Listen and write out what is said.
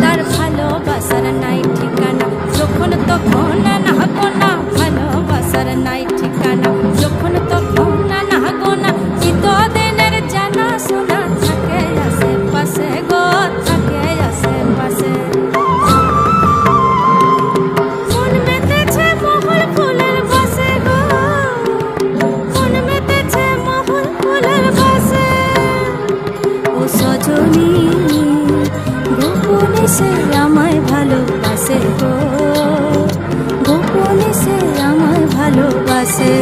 তার ভালোবাসার নাই ঠিকানা, যখন তখন না গোনা, ভালোবাসার নাই ঠিকানা, যখন তখন না গোনা, চিতদিনের জানা শোনা থাকে আশেপাশে গো, থাকে আশেপাশে। মন মেতেছে মহল ফুলের বাসে গো, মন মেতেছে মহল ফুলের বাসে। ও সজনী গোপনে সে আমায় ভালোবাসে গো, গোপনে সে আমায় ভালোবাসে।